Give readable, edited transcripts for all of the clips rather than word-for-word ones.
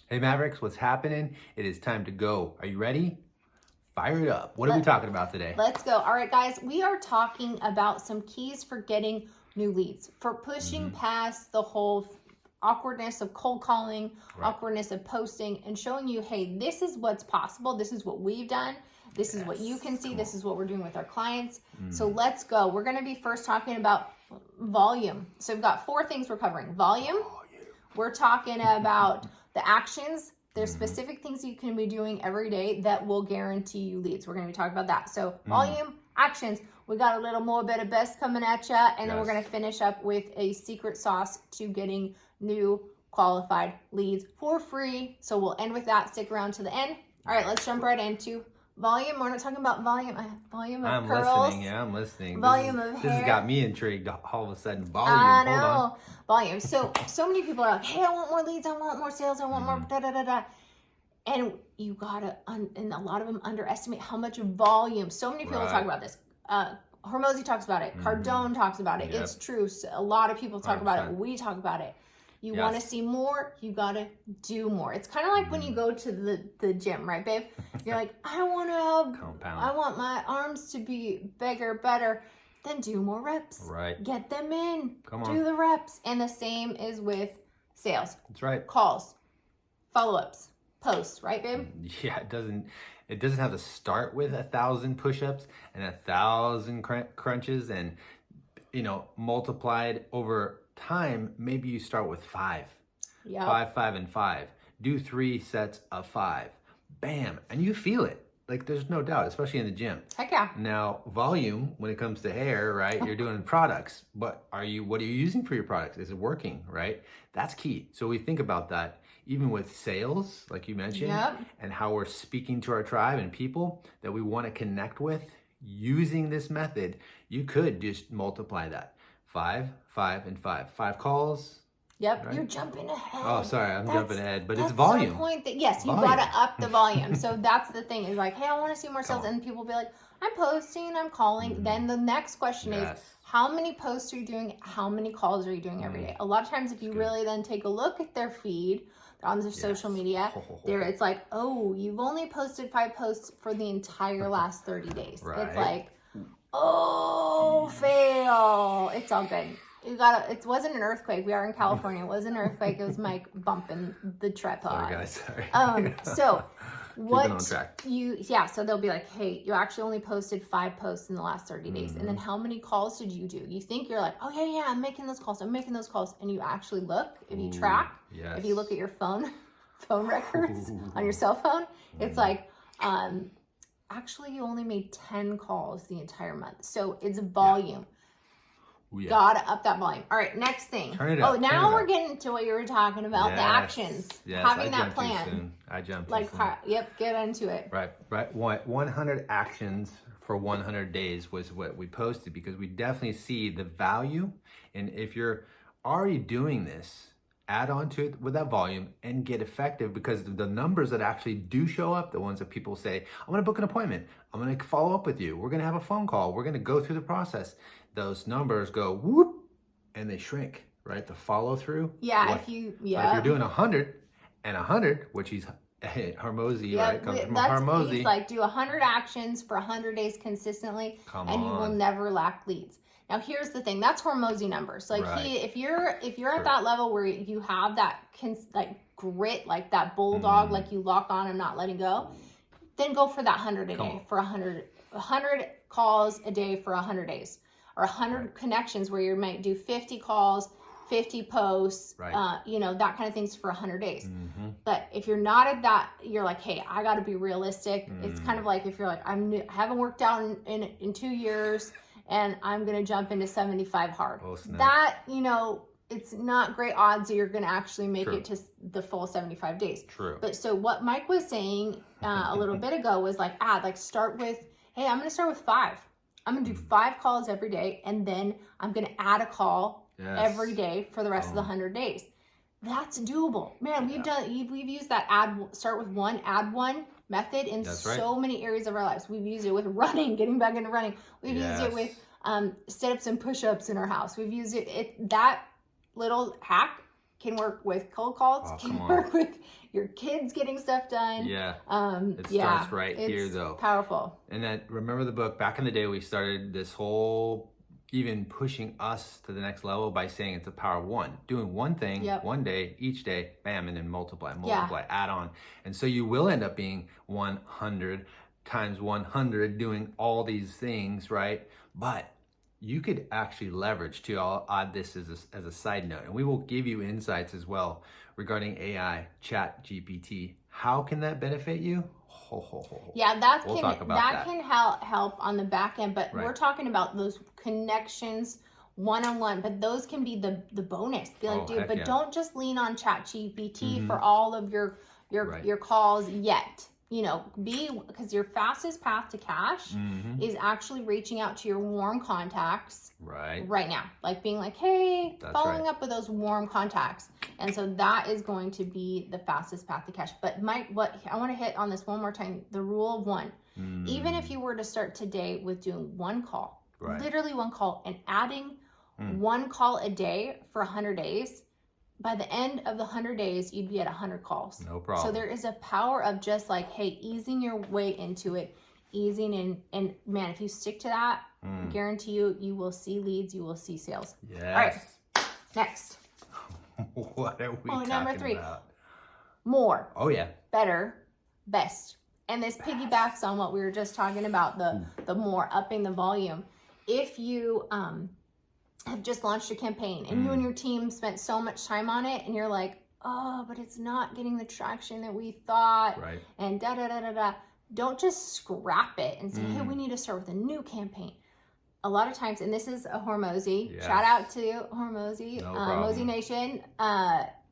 Hey Mavericks, what's happening? It is time to go. Are you ready? Fire it up. What are we talking about today? Let's go. All right, guys, we are talking about some keys for getting new leads, for pushing past the whole awkwardness of cold calling, awkwardness of posting, and showing you, hey, this is what's possible. This is what we've done. This is what you can see. This is what we're doing with our clients. So let's go. We're going to be first talking about volume. So we've got 4 things we're covering. Volume. We're talking about the actions. There's specific things you can be doing every day that will guarantee you leads. We're going to be talking about that. So volume, actions. We got a little more bit of best coming at you. And then we're going to finish up with a secret sauce to getting new qualified leads for free. So we'll end with that. Stick around to the end. All right, let's jump right into volume. We're not talking about volume. Volume of I'm curls. listening. Yeah, I'm listening. Volume of hair. This has got me intrigued all of a sudden. Volume. I know. Hold on. Volume. So many people are like, hey, I want more leads. I want more sales. I want more da-da-da-da. And you gotta, and a lot of them underestimate how much volume. So many people talk about this. Hormozi talks about it. Cardone talks about it. It's true. So a lot of people talk about it. We talk about it. You want to see more, you got to do more. It's kind of like when you go to the gym, right, babe? You're like, I want to, I want my arms to be bigger, better. Then do more reps. Right. Get them in. Come on. Do the reps. And the same is with sales. That's right. Calls, follow-ups, posts, right, babe? Yeah, it doesn't have to start with 1,000 push-ups and 1,000 crunches and, multiplied over time. Maybe you start with 5. Yeah. 5, 5, and 5. Do 3 sets of 5. Bam. And you feel it. Like, there's no doubt, especially in the gym. Heck yeah. Now, volume, when it comes to hair, right? You're doing products, but what are you using for your products? Is it working, right? That's key. So we think about that even with sales, like you mentioned, and how we're speaking to our tribe and people that we want to connect with using this method. You could just multiply that. 5, 5, and 5. 5 calls. Yep, right? You're jumping ahead. Oh, sorry, I'm jumping ahead, but it's volume. The point that, yes, you got to up the volume. So that's the thing is like, hey, I want to see more sales. And people be like, I'm posting, I'm calling. Then the next question is, how many posts are you doing? How many calls are you doing every day? A lot of times, if you really then take a look at their feed on their social media, it's like, oh, you've only posted 5 posts for the entire last 30 days. Right. It's like, oh, fail. It's all good. It wasn't an earthquake. We are in California. It wasn't an earthquake. It was Mike bumping the tripod. Sorry, guys. Sorry. So what on track. So they'll be like, hey, you actually only posted 5 posts in the last 30 days. And then how many calls did you do? You think you're like, oh yeah, I'm making those calls. And you actually look, if you track, if you look at your phone records on your cell phone, it's like, actually you only made 10 calls the entire month. So it's volume. Yeah. Gotta up that volume. All right, next thing. Turn it up. Now we're getting to what you were talking about, the actions. Yes, having that plan. I jumped like, yep, get into it. Right. 100 actions for 100 days was what we posted because we definitely see the value. And if you're already doing this, add on to it with that volume and get effective because the numbers that actually do show up, the ones that people say, I'm going to book an appointment. I'm going to follow up with you. We're going to have a phone call. We're going to go through the process. Those numbers go whoop and they shrink, right? The follow through. Yeah. If you're doing 100 and 100, which he's Hormozi, right? Comes from Hormozi. He's like, do 100 actions for 100 days consistently, and you will never lack leads. Now, here's the thing. That's Hormozi numbers. Like if you're at that level where you have that grit, like that bulldog, like you lock on and not letting go, then go for that 100 a day for 100 calls a day for 100 days. Or 100 connections where you might do 50 calls, 50 posts, that kind of things for 100 days. But if you're not at that, you're like, hey, I got to be realistic. It's kind of like if you're like, I haven't worked out in 2 years and I'm going to jump into 75 hard. That, it's not great odds that you're going to actually make it to the full 75 days. True. But so what Mike was saying a little bit ago was start with, hey, I'm going to start with 5. I'm going to do 5 calls every day, and then I'm going to add a call every day for the rest of the 100 days. That's doable. Man, we've used that start with 1, add 1 method in so many areas of our lives. We've used it with running, getting back into running. We've used it with sit-ups and push-ups in our house. We've used it. That little hack can work with cold calls, can work with your kids getting stuff done. Yeah. It Yeah, starts right here, though. Powerful. And then remember the book, back in the day, we started this whole even pushing us to the next level by saying it's the power of one. Doing one thing, one day, each day, bam, and then multiply, add on. And so you will end up being 100 times 100 doing all these things, right? But you could actually leverage too. I'll add this as a side note, and we will give you insights as well regarding AI, Chat GPT. How can that benefit you? Yeah, that can help on the back end, but we're talking about those connections one-on-one, but those can be the bonus. Be like, dude, but don't just lean on Chat GPT for all of your calls yet. You know, because your fastest path to cash is actually reaching out to your warm contacts right now. Like being like, hey, following up with those warm contacts. And so that is going to be the fastest path to cash. But Mike, what I want to hit on this one more time, the rule of one. Even if you were to start today with doing one call, literally one call, and adding one call a day for 100 days, by the end of the 100 days, you'd be at 100 calls. No problem. So there is a power of just like, hey, easing your way into it, easing in. And man, if you stick to that, I guarantee you will see leads, you will see sales. Yes. All right, next. What are we talking number 3. about? More. Oh, yeah. Better. Best. And this piggybacks on what we were just talking about, the more, upping the volume. If you have just launched a campaign and you and your team spent so much time on it and you're like, oh, but it's not getting the traction that we thought, and don't just scrap it and say, hey, we need to start with a new campaign. A lot of times, and this is a Hormozy, shout out to Hormozy, Mosey Nation,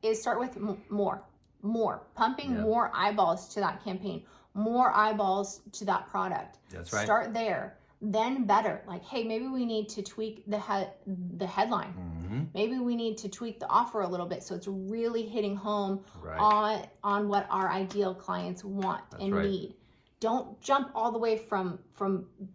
is start with more, pumping more eyeballs to that campaign, more eyeballs to that product. That's right. Start there. Then better, like, hey, maybe we need to tweak the headline. Maybe we need to tweak the offer a little bit so it's really hitting home on what our ideal clients want and need. Don't jump all the way from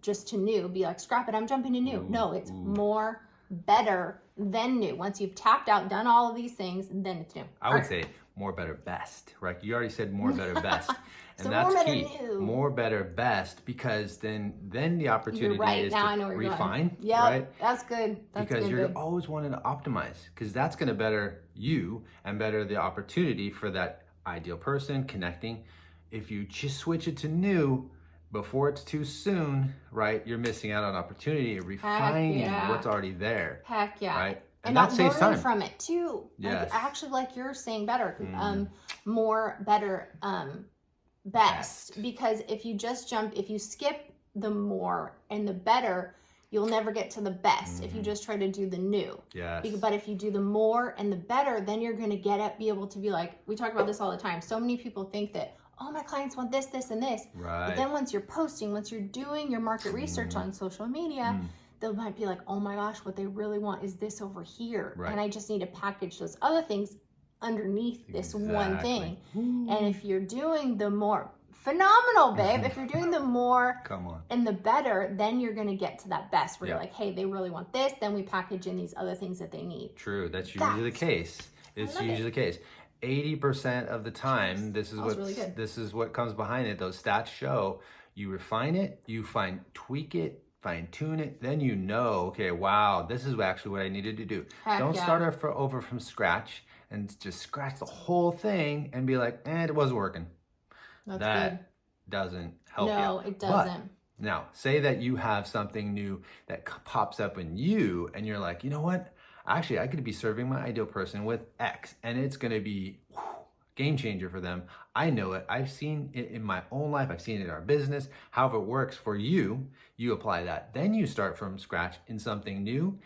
just to new. Be like, scrap it, I'm jumping to new. No, it's more, better than new. Once you've tapped out, done all of these things, then it's new. I would say more, better, best, right? You already said more, better, best. And so that's more, key. better, new. More, better, best, because then the opportunity is now to refine. Yeah, right? That's good. Because you're always wanting to optimize, because that's going to better you and better the opportunity for that ideal person connecting. If you just switch it to new before it's too soon, right, you're missing out on opportunity of refining what's already there. Heck yeah. Right? And that not saves learning time from it too. Yes. Like, actually, like you're saying, better, more, better, best. Because if you just if you skip the more and the better, you'll never get to the best if you just try to do the new. Yes. But if you do the more and the better, then you're going to be able to be like, we talk about this all the time. So many people think that, oh, my clients want this, this, and this. Right. But then once you're posting, once you're doing your market research on social media, they might be like, oh my gosh, what they really want is this over here. Right. And I just need to package those other things underneath this one thing. And if you're doing the more, phenomenal, babe. If you're doing the more and the better, then you're going to get to that best where you're like, hey, they really want this. Then we package in these other things that they need. True. That's usually the case. It's usually the case. 80% of the time, this is what comes behind it. Those stats show you refine it, you tweak it, fine tune it, then you know, okay, wow, this is actually what I needed to do. Don't start over from scratch and just scratch the whole thing and be like, it wasn't working. That good. Doesn't help you. No, it doesn't. But now, say that you have something new that pops up in you and you're like, you know what? Actually, I could be serving my ideal person with X and it's going to be game changer for them. I know it. I've seen it in my own life. I've seen it in our business. However it works for you, you apply that. Then you start from scratch in something new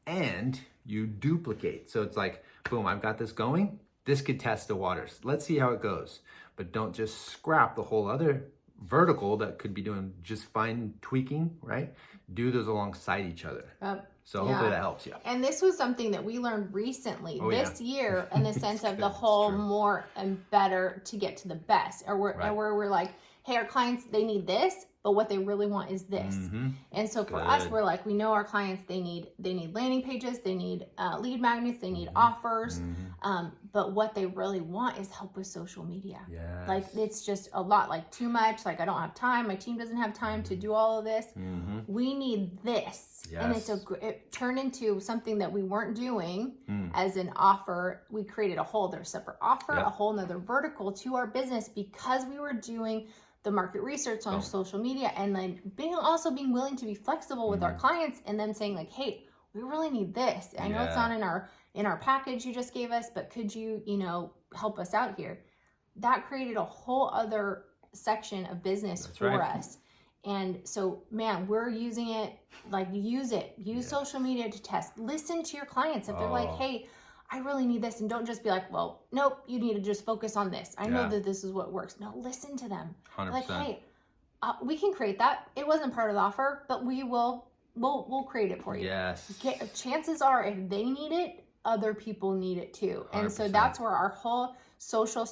and you duplicate. So it's like, boom, I've got this going. This could test the waters. Let's see how it goes. But don't just scrap the whole other vertical that could be doing just fine tweaking, right? Do those alongside each other. So hopefully that helps you. And this was something that we learned recently this year in the sense of the whole more and better to get to the best, or where we're like, hey, our clients, they need this, but what they really want is this. And so for us, we're like, we know our clients, they need landing pages, they need lead magnets, they need offers. But what they really want is help with social media. Yes. Like, it's just a lot, like too much. Like, I don't have time. My team doesn't have time to do all of this. We need this. Yes. And it turned into something that we weren't doing as an offer. We created a whole other separate offer, a whole nother vertical to our business, because we were doing the market research on social media, and then being willing to be flexible with our clients, and then saying like, hey, we really need this. I know it's not in our package you just gave us, but could you, help us out here? That created a whole other section of business for us. And so, man, we're using it, like, use social media to test. Listen to your clients. If they're like, hey, I really need this, and don't just be like, well, nope, you need to just focus on this. I know that this is what works. No, listen to them. 100%. Like, hey, we can create that. It wasn't part of the offer, but we'll create it for you. Yes. Chances are, if they need it, other people need it too. 100%. And so that's where our whole social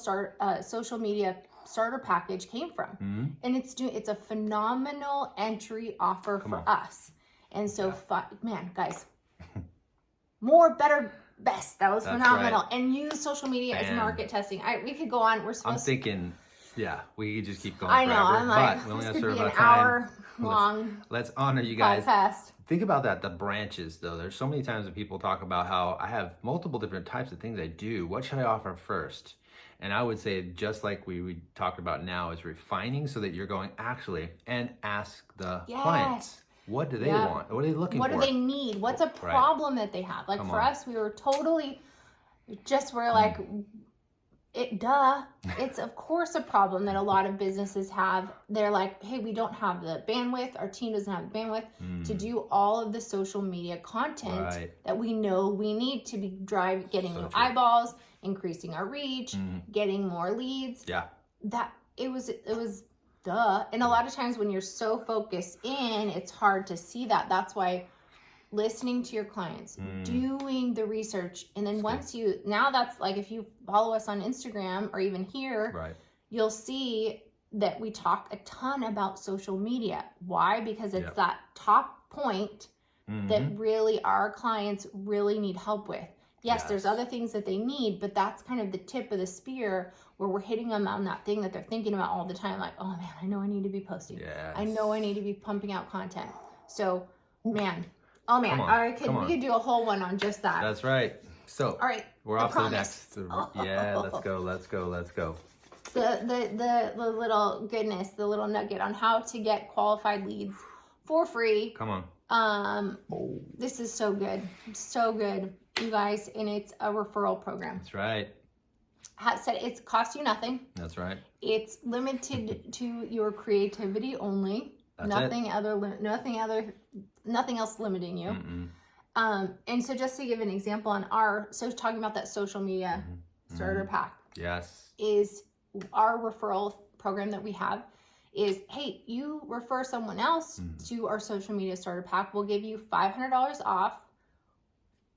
media starter package came from. And it's a phenomenal entry offer for us. And so, man, guys, more, better, best. That was phenomenal. Right. And use social media as market testing. We could go on. I'm thinking, we could just keep going. I know. Forever, I'm like, but we only this have could certain be an amount of time. hour-long. Let's honor you guys. Podcast. Think about that. The branches, though. There's so many times that people talk about how I have multiple different types of things I do. What should I offer first? And I would say, just like we talked about now, is refining, so that you're going and ask the clients. What do they want? What are they looking for? What do they need? What's a problem that they have? Like, for us, we were totally we're like, it's of course a problem that a lot of businesses have. They're like, hey, we don't have the bandwidth. Our team doesn't have the bandwidth to do all of the social media content that we know we need to be getting new eyeballs, increasing our reach, getting more leads. That it was and a lot of times when you're so focused in, it's hard to see that. That's why listening to your clients, doing the research, and then that's like, if you follow us on Instagram or even here, you'll see that we talk a ton about social media. Why? Because it's that top point that really our clients really need help with. Yes, there's other things that they need, but that's kind of the tip of the spear, where we're hitting them on that thing that they're thinking about all the time. Like, oh man, I know I need to be posting. I know I need to be pumping out content. So, man. Oh man, we could do a whole one on just that. That's right. So, all right, we're off to the next. Let's go. The little goodness, the little nugget on how to get qualified leads for free. Come on. This is so good, you guys, and it's a referral program. That's right. It costs you nothing. That's right. It's limited to your creativity only. Nothing else limiting you. And so, just to give an example on talking about that social media starter pack. Yes. Is our referral program that we have is, hey, you refer someone else to our social media starter pack. We'll give you $500 off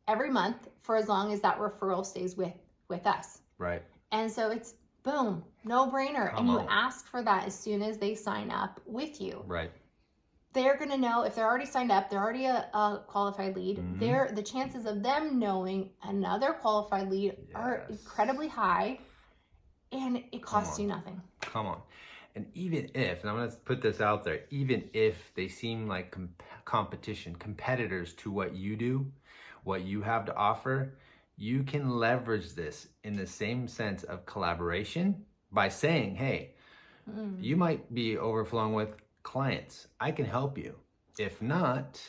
every month for as long as that referral stays with us. Right. And so it's boom, no brainer. And you ask for that as soon as they sign up with you. Right. They're going to know, if they're already signed up, they're already a qualified lead. The chances of them knowing another qualified lead are incredibly high, and it costs you nothing. Come on. And even if, and I'm going to put this out there, even if they seem like competitors to what you do, what you have to offer, you can leverage this in the same sense of collaboration by saying, hey, you might be overflowing with clients. I can help you. If not...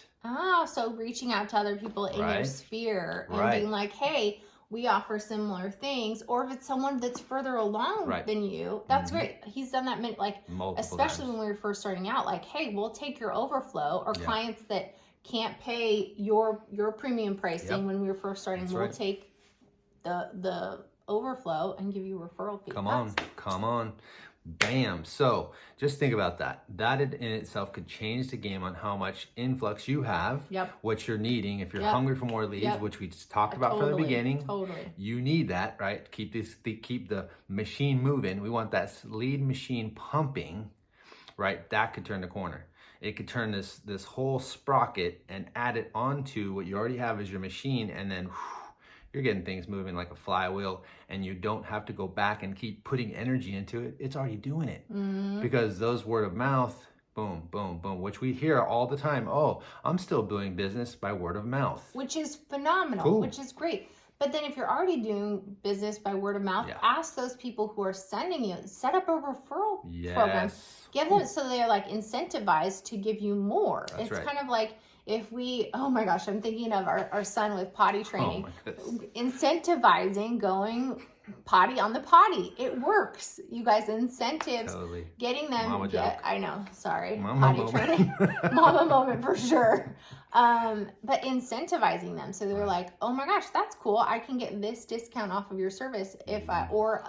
so reaching out to other people in your sphere and being like, hey, we offer similar things. Or if it's someone that's further along than you, that's great. He's done that multiple especially times. When we were first starting out, like, hey, we'll take your overflow, or clients that can't pay your premium pricing when we were first starting. We'll take the overflow and give you a referral fee. Come on. Bam. So just think about that. That in itself could change the game on how much influx you have, Yep. what you're needing. If you're Yep. hungry for more leads, Yep. which we just talked about from the beginning, Totally. you need that, right? Keep the machine moving. We want that lead machine pumping, right? That could turn the corner. It could turn this whole sprocket and add it onto what you already have as your machine, and then you're getting things moving like a flywheel, and you don't have to go back and keep putting energy into it. It's already doing it. Because those word of mouth, boom, boom, boom, which we hear all the time. Oh, I'm still doing business by word of mouth. Which is phenomenal, Cool. which is great. But then if you're already doing business by word of mouth, ask those people who are sending you, set up a referral program. Give them so they're like incentivized to give you more. That's right. Kind of like if we, oh my gosh, I'm thinking of our son with potty training. Incentivizing going potty on the potty. It works. You guys, incentives, Totally. getting them. Mama joke. I know, sorry. Mama potty training. Mama moment for sure. But incentivizing them. So they're like, oh my gosh, that's cool. I can get this discount off of your service if I, or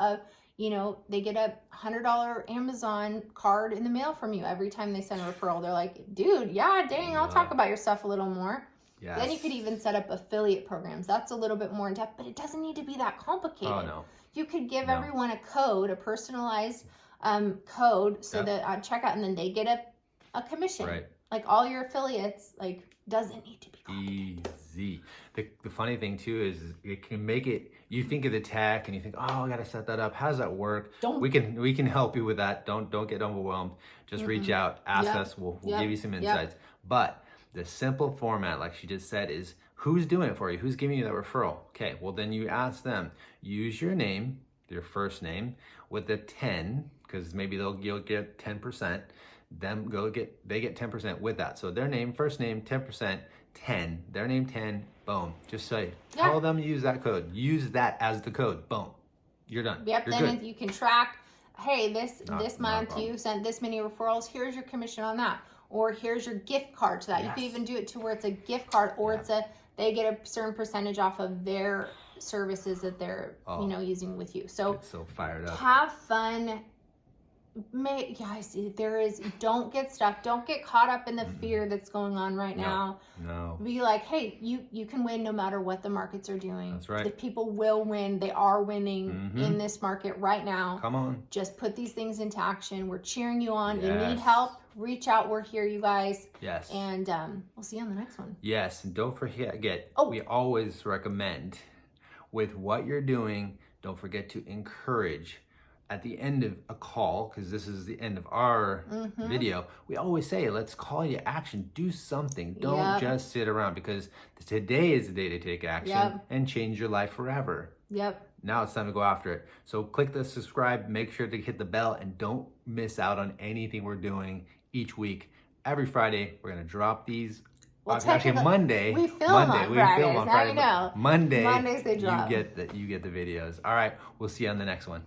they get a $100 Amazon card in the mail from you every time they send a referral. They're like, dude, yeah, dang, I'll talk about your stuff a little more. Yes. Then you could even set up affiliate programs. That's a little bit more in depth, but it doesn't need to be that complicated. Oh, no. You could give everyone a code, a personalized code, so that at checkout, and then they get a commission. Right. Like all your affiliates, doesn't need to be complicated. Easy. The funny thing too is it can make it. You think of the tech and you think, oh, I gotta set that up. How does that work? We can help you with that. Don't get overwhelmed. Just reach out, ask us. We'll give you some insights. But the simple format, like she just said, is who's doing it for you? Who's giving you that referral? Okay, well then you ask them. Use your name, your first name, with a 10, because maybe you'll get 10%. They get 10% with that. So their name, first name, 10%, 10. Their name, 10. Boom. Just say, tell them to use that code. Use that as the code. Boom. You're done. Yep. You're Then good. You can track. Hey, this month you sent this many referrals. Here's your commission on that, or here's your gift card to that. You could even do it to where it's a gift card, or they get a certain percentage off of their services that they're using with you. So it's so fired up. Have fun. Don't get stuck. Don't get caught up in the fear that's going on right now. No. Be like, hey, you can win no matter what the markets are doing. That's right. The people will win. They are winning in this market right now. Come on. Just put these things into action. We're cheering you on. You need help, reach out. We're here, you guys. Yes. And we'll see you on the next one. Yes. And don't forget, we always recommend with what you're doing, don't forget to encourage. At the end of a call, because this is the end of our video, we always say, let's call you action. Do something. Don't just sit around, because today is the day to take action and change your life forever. Yep. Now it's time to go after it. So click the subscribe, make sure to hit the bell, and don't miss out on anything we're doing each week. Every Friday, we're going to drop these. Actually, Monday. We film on Fridays. Now you know. Mondays they drop. You get the videos. All right. We'll see you on the next one.